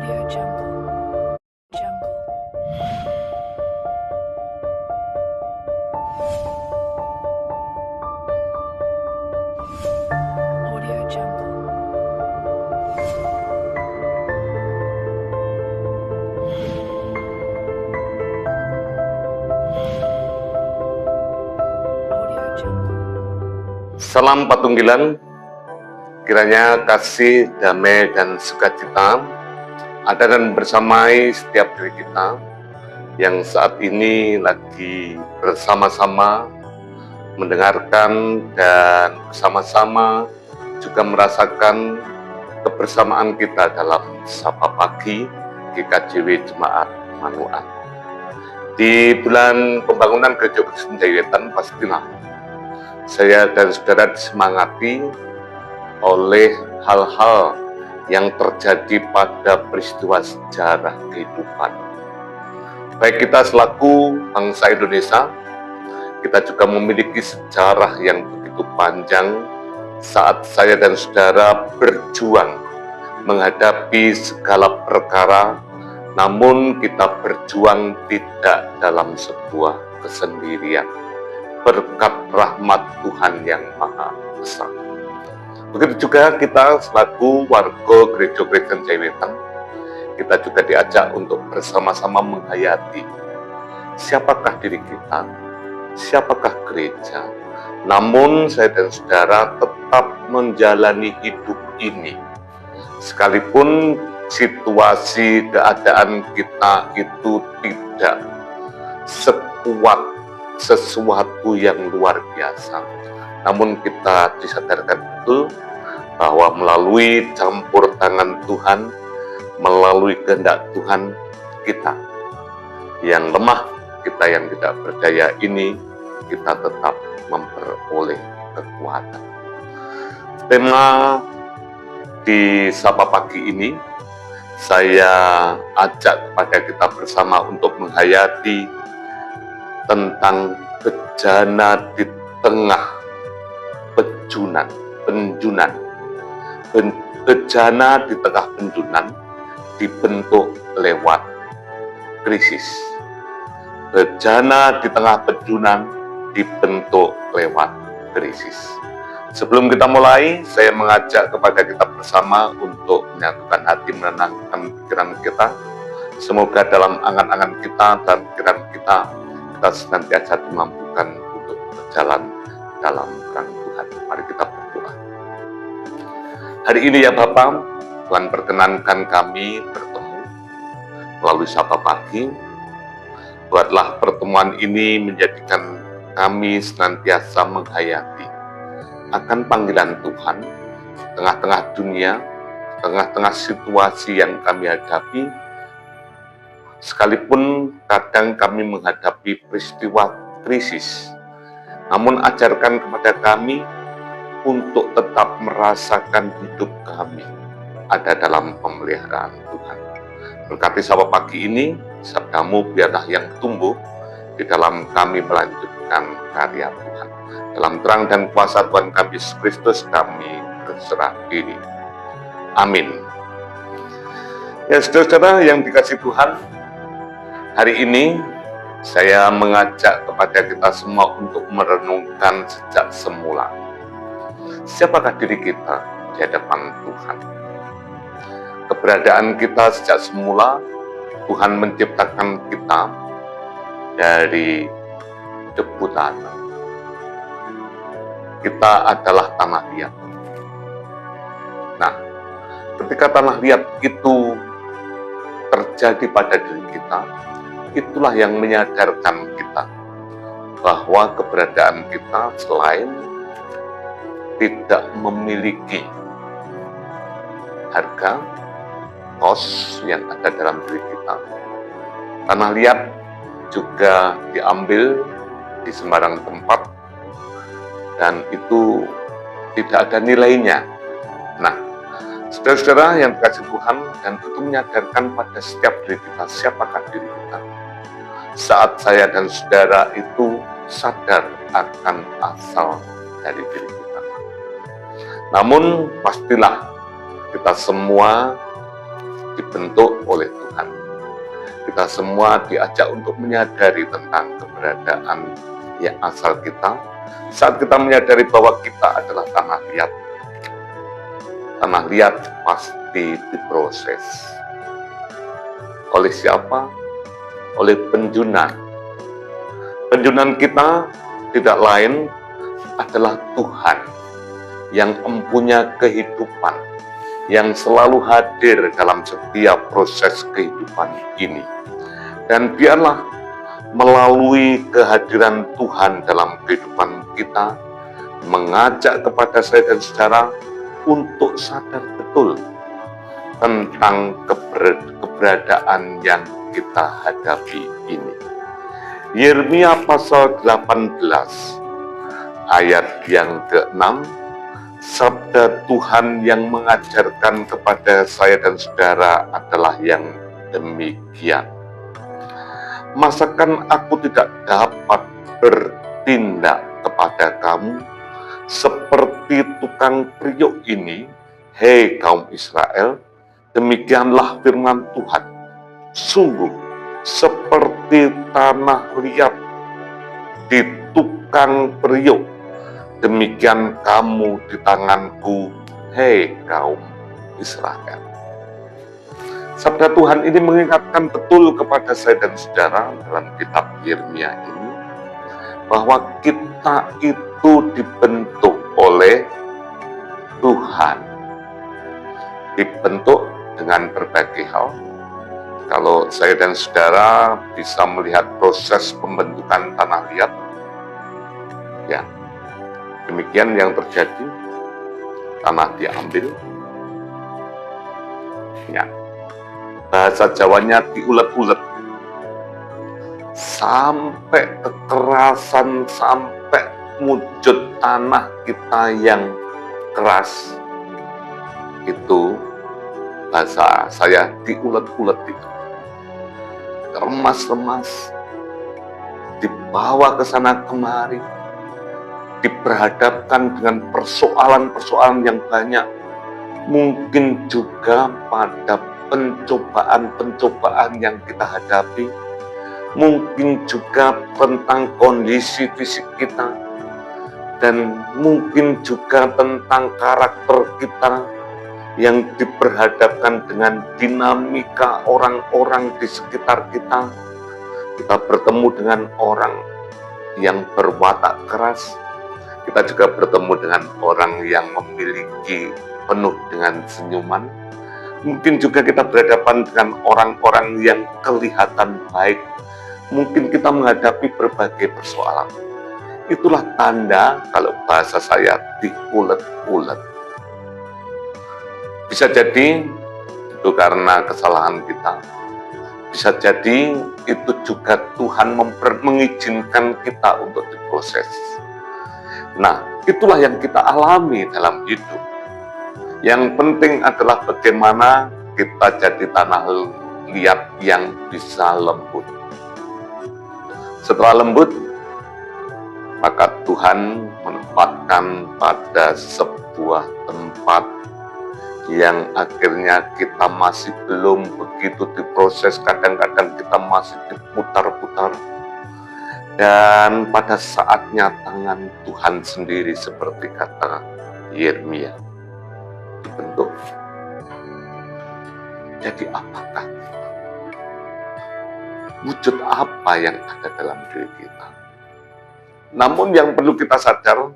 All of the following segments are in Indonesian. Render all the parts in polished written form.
Audio Jungle. Jungle. Audio Jungle. Audio Jungle. Salam Patunggilan, kiranya kasih, damai, dan sukacita ada dan bersamai setiap diri kita yang saat ini lagi bersama-sama mendengarkan dan bersama-sama juga merasakan kebersamaan kita dalam Sapa Pagi GKJW Jemaat Manuan. Di bulan pembangunan Gereja Kristen Jaiwetan, pastilah saya dan saudara disemangati oleh hal-hal yang terjadi pada peristiwa sejarah kehidupan. Baik kita selaku bangsa Indonesia, kita juga memiliki sejarah yang begitu panjang saat saya dan saudara berjuang menghadapi segala perkara, namun kita berjuang tidak dalam sebuah kesendirian, berkat rahmat Tuhan yang Maha Besar. Begitu juga kita selaku warga Gereja Kristen Jaiwetan, kita juga diajak untuk bersama-sama menghayati siapakah diri kita, siapakah gereja. Namun saya dan saudara tetap menjalani hidup ini, sekalipun situasi keadaan kita itu tidak sekuat sesuatu yang luar biasa, namun kita disadarkan betul bahwa melalui campur tangan Tuhan, melalui kehendak Tuhan, kita yang lemah, kita yang tidak berdaya ini, kita tetap memperoleh kekuatan. Tema di Sapa Pagi ini, saya ajak kepada kita bersama untuk menghayati tentang bejana di tengah penjunan. Bejana di tengah penjunan dibentuk lewat krisis. Bejana di tengah penjunan dibentuk lewat krisis. Sebelum kita mulai, saya mengajak kepada kita bersama untuk menyatukan hati, menenangkan pikiran kita. Semoga dalam angan-angan kita dan pikiran kita senantiasa dimampukan untuk berjalan dalam terang Tuhan. Mari kita berdoa. Hari ini ya Bapa, Tuhan perkenankan kami bertemu melalui Sapa Pagi. Buatlah pertemuan ini menjadikan kami senantiasa menghayati akan panggilan Tuhan di tengah-tengah dunia, tengah-tengah situasi yang kami hadapi. Sekalipun kadang kami menghadapi peristiwa krisis, namun ajarkan kepada kami untuk tetap merasakan hidup kami ada dalam pemeliharaan Tuhan. Berkati Sapa Pagi ini, sabdamu biarlah yang tumbuh di dalam kami melanjutkan karya Tuhan. Dalam terang dan kuasa Tuhan kami Yesus Kristus kami berserah diri. Amin. Ya saudara-saudara yang dikasihi Tuhan, hari ini saya mengajak kepada kita semua untuk merenungkan sejak semula. Siapakah diri kita di hadapan Tuhan? Keberadaan kita sejak semula, Tuhan menciptakan kita dari debu tanah. Kita adalah tanah liat. Nah, ketika tanah liat itu terjadi pada diri kita, itulah yang menyadarkan kita bahwa keberadaan kita selain tidak memiliki harga, kos yang ada dalam diri kita. Tanah liat juga diambil di sembarang tempat dan itu tidak ada nilainya. Nah, saudara-saudara yang dikasihi Tuhan, dan itu menyadarkan pada setiap diri kita, siapakah diri kita. Saat saya dan saudara itu sadar akan asal dari diri kita. Namun pastilah kita semua dibentuk oleh Tuhan. Kita semua diajak untuk menyadari tentang keberadaan yang asal kita. Saat kita menyadari bahwa kita adalah tanah liat. Tanah liat pasti diproses. Oleh siapa? Oleh penjunan. Penjunan kita tidak lain adalah Tuhan yang mempunyai kehidupan, yang selalu hadir dalam setiap proses kehidupan ini. Dan biarlah melalui kehadiran Tuhan dalam kehidupan kita, mengajak kepada saya dan saudara untuk sadar betul tentang keberadaan yang kita hadapi ini. Yeremia pasal 18 ayat yang ke-6, sabda Tuhan yang mengajarkan kepada saya dan saudara adalah yang demikian. Masakan aku tidak dapat bertindak kepada kamu seperti tukang periuk ini, hei kaum Israel? Demikianlah firman Tuhan. Sungguh seperti tanah liat ditukang periuk, demikian kamu di tanganku, hei kaum Israel. Sabda Tuhan ini mengingatkan betul kepada saya dan saudara dalam kitab Yeremia ini, bahwa kita itu dibentuk oleh Tuhan. Dibentuk dengan berbagai hal. Kalau saya dan saudara bisa melihat proses pembentukan tanah liat, ya, demikian yang terjadi. Tanah diambil, ya, bahasa Jawanya diulet-ulet, sampai kekerasan, sampai wujud tanah kita yang keras. Itu bahasa saya diulet-ulet itu. Remas-remas, dibawa ke sana kemari, diperhadapkan dengan persoalan-persoalan yang banyak, mungkin juga pada pencobaan-pencobaan yang kita hadapi, mungkin juga tentang kondisi fisik kita, dan mungkin juga tentang karakter kita, yang diperhadapkan dengan dinamika orang-orang di sekitar kita. Kita bertemu dengan orang yang berwatak keras, kita juga bertemu dengan orang yang memiliki penuh dengan senyuman. Mungkin juga kita berhadapan dengan orang-orang yang kelihatan baik. Mungkin kita menghadapi berbagai persoalan. Itulah tanda, kalau bahasa saya, diulet-ulet. Bisa jadi itu karena kesalahan kita. Bisa jadi itu juga Tuhan mengizinkan kita untuk diproses. Nah, itulah yang kita alami dalam hidup. Yang penting adalah bagaimana kita jadi tanah liat yang bisa lembut. Setelah lembut, maka Tuhan menempatkan pada sebuah tempat yang akhirnya kita masih belum begitu diproses, kadang-kadang kita masih diputar-putar. Dan pada saatnya tangan Tuhan sendiri, seperti kata Yeremia, dibentuk. Jadi apakah kita? Wujud apa yang ada dalam diri kita? Namun yang perlu kita sadar,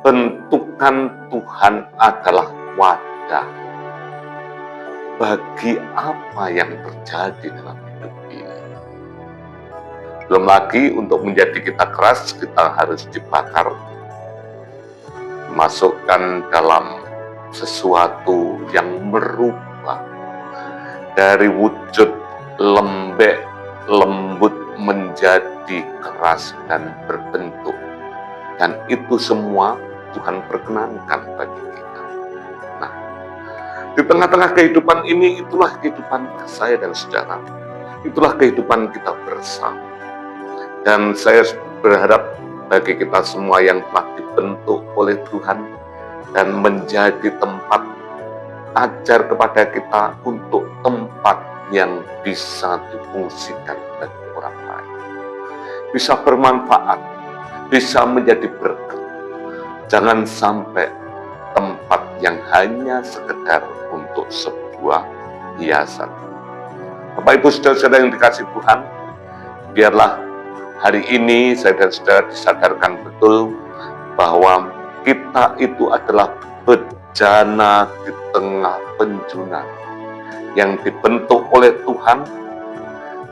bentukan Tuhan adalah wadah bagi apa yang terjadi dalam hidup ini. Belum lagi untuk menjadi kita keras, kita harus dibakar, masukkan dalam sesuatu yang merubah dari wujud lembek, lembut menjadi keras dan berbentuk. Dan itu semua Tuhan perkenankan bagi kita. Nah, di tengah-tengah kehidupan ini, itulah kehidupan saya dan saudara. Itulah kehidupan kita bersama. Dan saya berharap bagi kita semua yang telah dibentuk oleh Tuhan dan menjadi tempat ajar kepada kita untuk tempat yang bisa difungsikan bagi orang lain. Bisa bermanfaat, bisa menjadi berkat. Jangan sampai tempat yang hanya sekedar untuk sebuah hiasan. Bapak Ibu Saudara-saudara yang dikasihi Tuhan, biarlah hari ini saya dan saudara disadarkan betul bahwa kita itu adalah bejana di tengah penjuna yang dibentuk oleh Tuhan,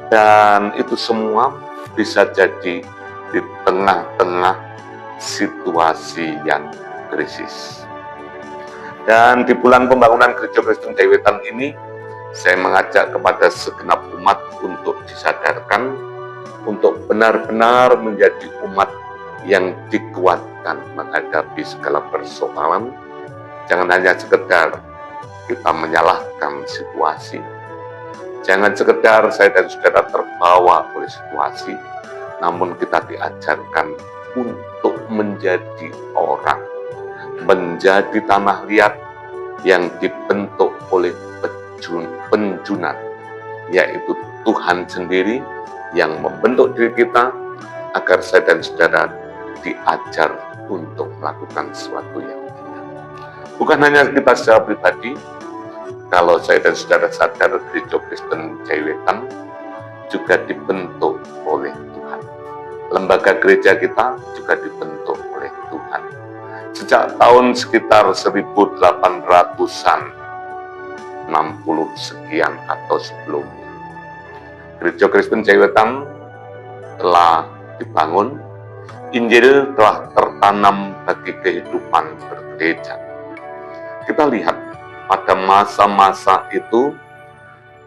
dan itu semua bisa jadi di tengah-tengah situasi yang krisis. Dan di bulan pembangunan Gereja Kristen Jaya Wetan ini, saya mengajak kepada segenap umat untuk disadarkan, untuk benar-benar menjadi umat yang dikuatkan menghadapi segala persoalan. Jangan hanya sekedar kita menyalahkan situasi. Jangan sekedar saya dan saudara terbawa oleh situasi, namun kita diajarkan untuk menjadi orang, menjadi tanah liat yang dibentuk oleh penjunan, yaitu Tuhan sendiri yang membentuk diri kita agar saya dan saudara diajar untuk melakukan sesuatu yang benar. Bukan hanya kita secara pribadi, kalau saya dan saudara sadar Gereja Kristen Jaya Wetan juga dibentuk oleh Tuhan. Lembaga gereja kita juga dibentuk oleh Tuhan. Sejak tahun sekitar 1800-an, 60 sekian atau sebelumnya, Gereja Kristen Jaya Wetan telah dibangun, Injil telah tertanam bagi kehidupan bergereja. Kita lihat pada masa-masa itu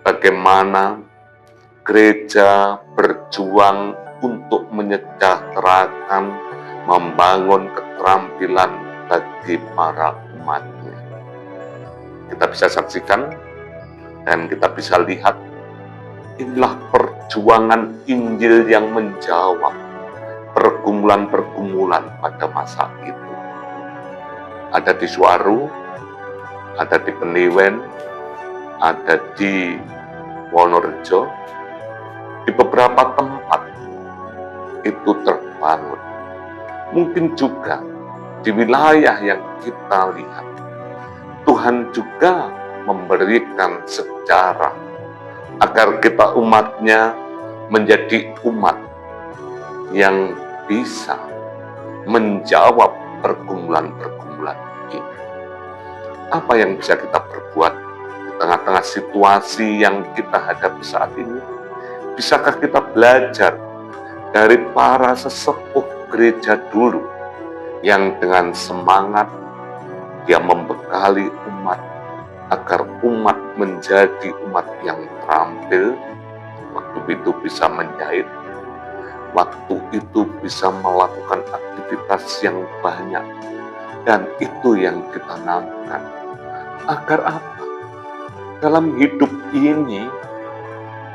bagaimana gereja berjuang untuk menyejahterakan, membangun keterampilan bagi para umatnya. Kita bisa saksikan dan kita bisa lihat, inilah perjuangan Injil yang menjawab pergumulan-pergumulan pada masa itu. Ada di Suwaru, ada di Peniwen, ada di Wonorejo, di beberapa tempat itu terbangun. Mungkin juga di wilayah yang kita lihat, Tuhan juga memberikan sejarah agar kita umatnya menjadi umat yang bisa menjawab pergumulan-pergumulan ini. Apa yang bisa kita perbuat di tengah-tengah situasi yang kita hadapi saat ini? Bisakah kita belajar dari para sesepuh gereja dulu yang dengan semangat dia membekali umat agar umat menjadi umat yang terampil, waktu itu bisa menjahit, waktu itu bisa melakukan aktivitas yang banyak, dan itu yang ditanamkan. Agar apa? Dalam hidup ini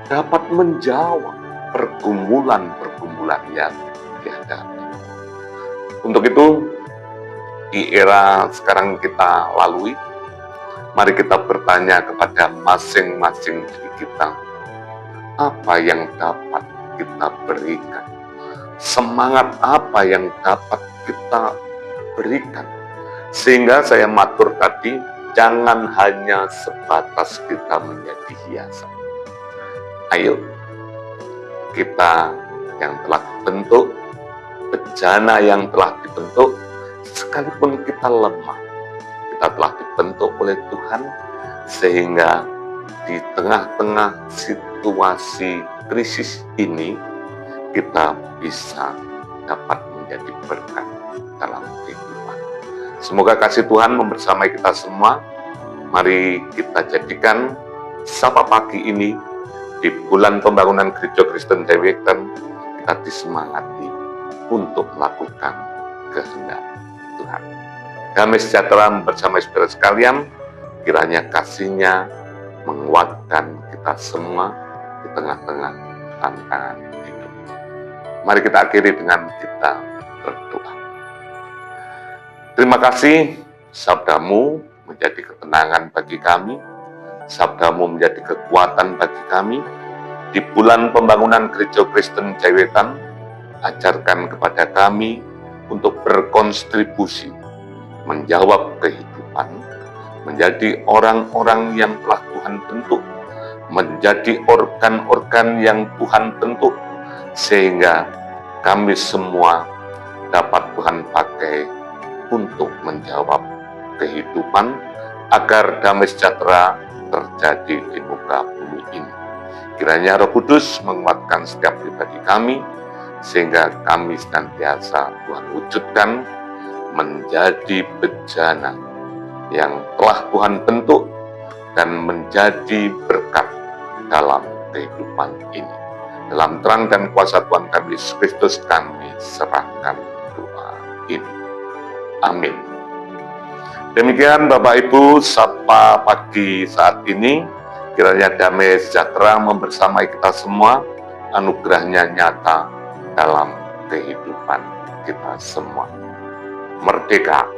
dapat menjawab pergumulan-pergumulan yang dihadapi. Untuk itu, di era sekarang kita lalui, mari kita bertanya kepada masing-masing diri kita, apa yang dapat kita berikan? Semangat apa yang dapat kita berikan? Sehingga saya matur tadi, jangan hanya sebatas kita menjadi hiasan. Ayo, kita yang telah dibentuk, bejana yang telah dibentuk, sekalipun kita lemah, kita telah dibentuk oleh Tuhan, sehingga di tengah-tengah situasi krisis ini, kita bisa dapat menjadi berkat dalam kehidupan. Semoga kasih Tuhan membersamai kita semua. Mari kita jadikan Sapa Pagi ini di bulan pembangunan Gereja Kristen Jaya Wetan, kita disemangati untuk melakukan kehendak Tuhan. Damai sejahtera bersama saudara sekalian, kiranya kasih-Nya menguatkan kita semua di tengah-tengah tantangan hidup. Mari kita akhiri dengan kita berdoa. Terima kasih, sabdamu menjadi ketenangan bagi kami. Sabdamu menjadi kekuatan bagi kami. Di bulan pembangunan Gereja Kristen Jawetan, ajarkan kepada kami untuk berkontribusi, menjawab kehidupan, menjadi orang-orang yang telah Tuhan bentuk, menjadi organ-organ yang Tuhan bentuk, sehingga kami semua dapat Tuhan pakai untuk menjawab kehidupan, agar damai sejahtera terjadi di muka bumi ini. Kiranya Roh Kudus menguatkan setiap pribadi kami, sehingga kami senantiasa Tuhan wujudkan menjadi bejana yang telah Tuhan bentuk dan menjadi berkat dalam kehidupan ini. Dalam terang dan kuasa Tuhan kami Yesus Kristus, kami serahkan doa ini. Amin. Demikian Bapak Ibu, sapa pagi saat ini. Kiranya damai sejahtera membersamai kita semua, anugerahnya nyata dalam kehidupan kita semua. Merdeka!